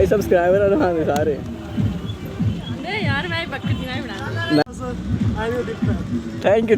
भाई सब्सक्राइबर आने सारे नहीं यार मैं बकरी नहीं बना थैंक यू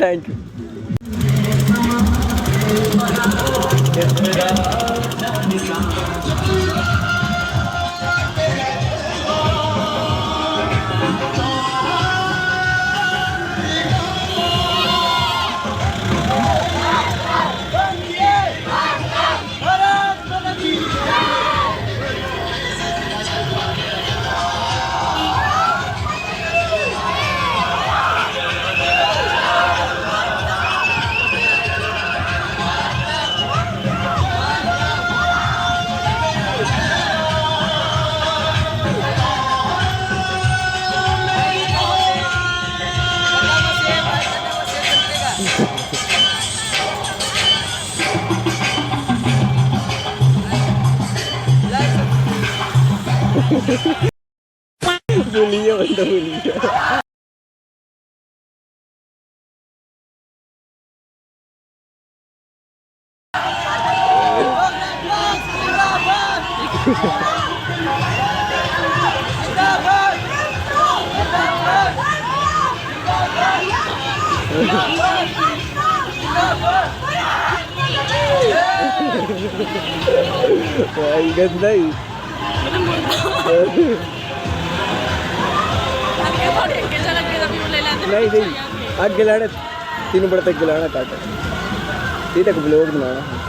बोलिए बंदा बोलिए भाई गंदा ही नहीं अगे लाने तीन बड़े तक लाना काट ये तक ब्लॉग बनाना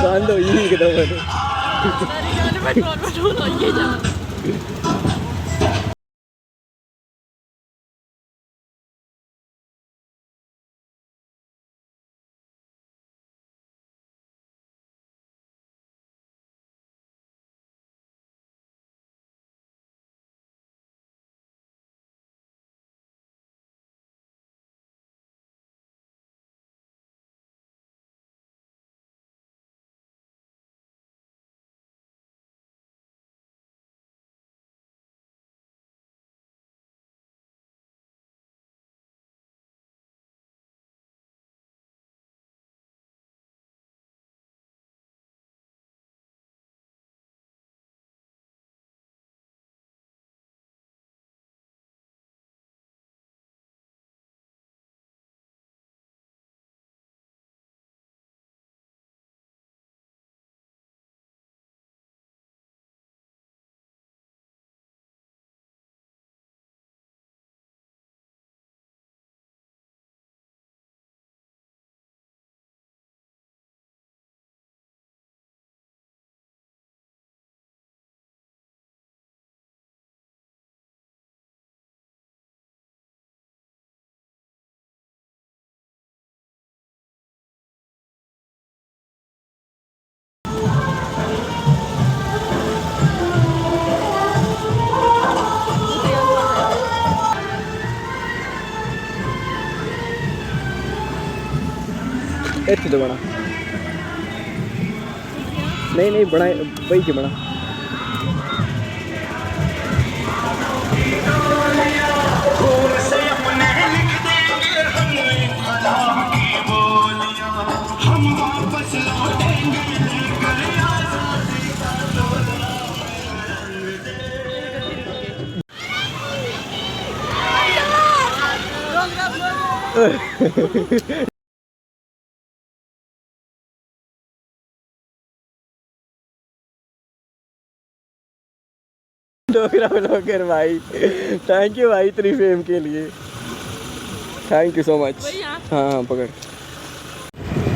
बंद हो ही एकदम इतने तो बना नहीं नहीं बना वही के बना डोगरा ब्लॉगर भाई थैंक यू भाई इतनी फेम के लिए थैंक यू सो मच हाँ हाँ पकड़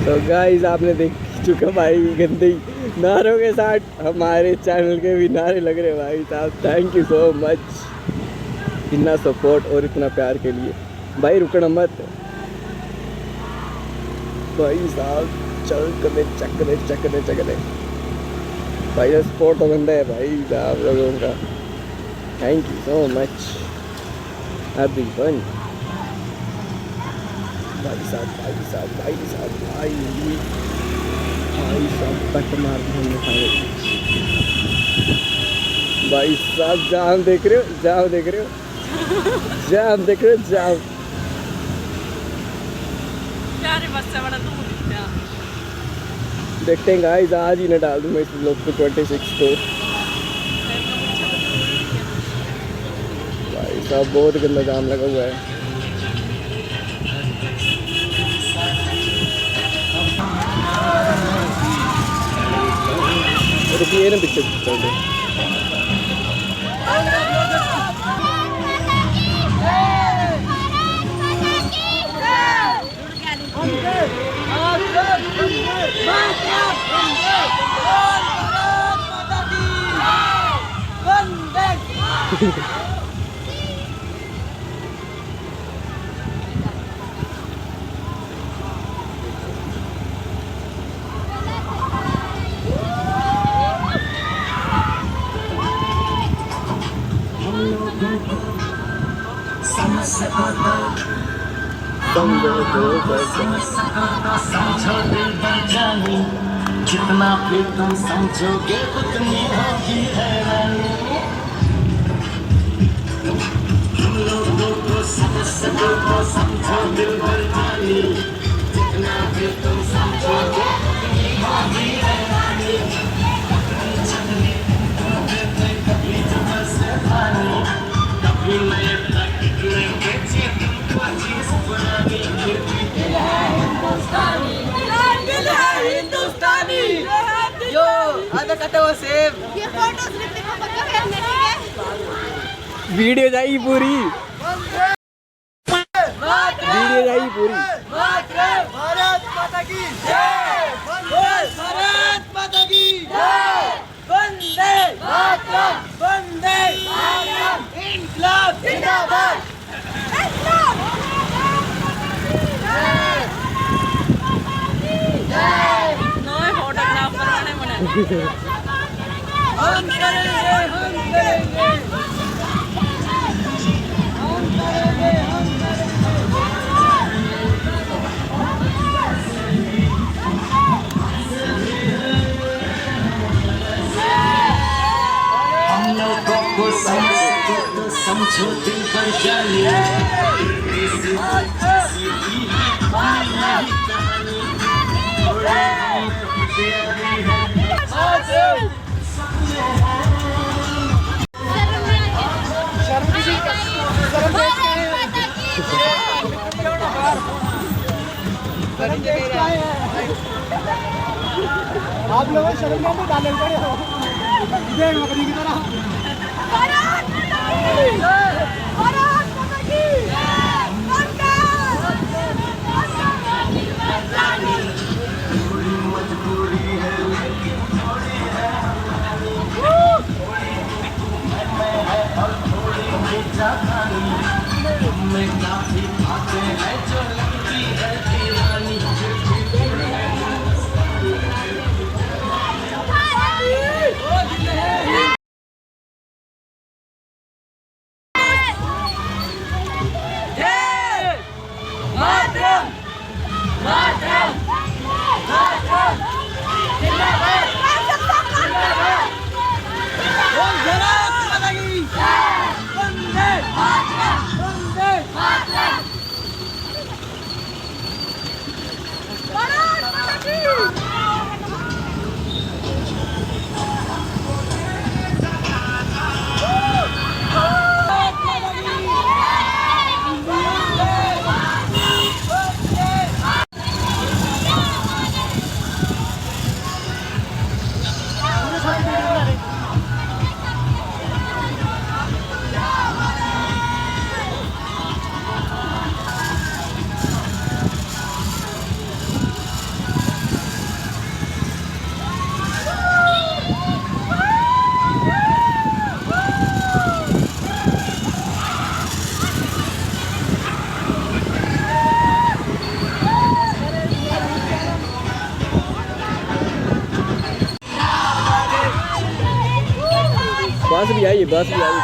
तो गाइस आपने देख चुका भाई गंदे नारों के साथ हमारे चैनल के भी नारे लग रहे भाई साहब थैंक यू सो मच इतना सपोर्ट और इतना प्यार के लिए भाई रुकना मत भाई साहब चल कदे चकदे चकदे चकदे भाई का सपोर्ट तो बंदा है भाई साहब लोगों का thank you so much everyone भाई साहब पट मार हमने खाए भाई साहब जाम देख रहे हो जाम देख रहे हो जाम यार बस से बड़ा दूर है देखते हैं गाइस आज ही ना डाल दूँ मैं इस ब्लॉग को 26 को भाई साहब बहुत गंदा जाम लगा हुआ है रुकिए ना पीछे चल दे जितना भी तुम समझोगे उतनी होगी हैरानी तुम लोगों को समझो दिल भर जानी जितना भी तुम समझोगे उतनी होगी हैरानी कभी जबर से खानी कभी नए तक लेंगे तुमको चीज पुरानी हिंदुस्तानी यो आधा कटा हुआ सेब ये फोटोज ऋतिक को पक्का करने ठीक है वीडियो जाएगी पूरी वीडियो जाएगी पूरी भारत माता की जय भारत माता की जय वंदे मातरम वंदे मातरम इनकलाब जिंदाबाद नए फोटोग्राफर बने बने हम करेंगे हम लोगों को समझो दिल पर जाने आप लोगों शर्म में डाले पड़े हो बकरी की तरह काफी बातें हैं जो लगती है दीवानी बस भी आई, बस भी आई।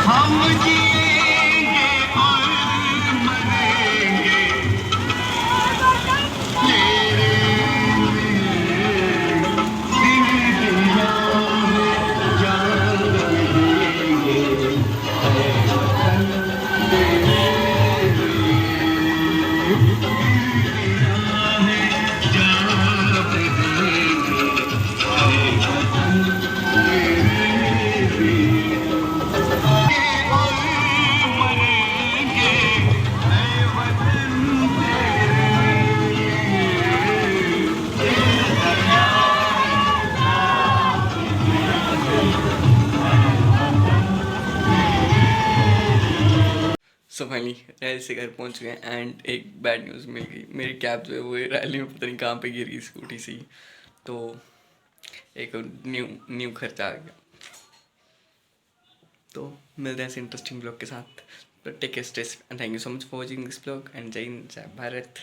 हम जिएंगे और मरेंगे तेरे दिल दिया में जान देंगे सो फाइनली रैली से घर पहुंच गए एंड एक बैड न्यूज़ मिल गई। मेरी कैब जो है वो रैली में पता नहीं कहाँ पे गिर गई स्कूटी से, तो एक न्यू खर्चा आ गया। तो मिलते हैं ऐसे इंटरेस्टिंग ब्लॉग के साथ। तो take care, stay safe and thank you so much for watching this blog and जय हिंद, जय भारत।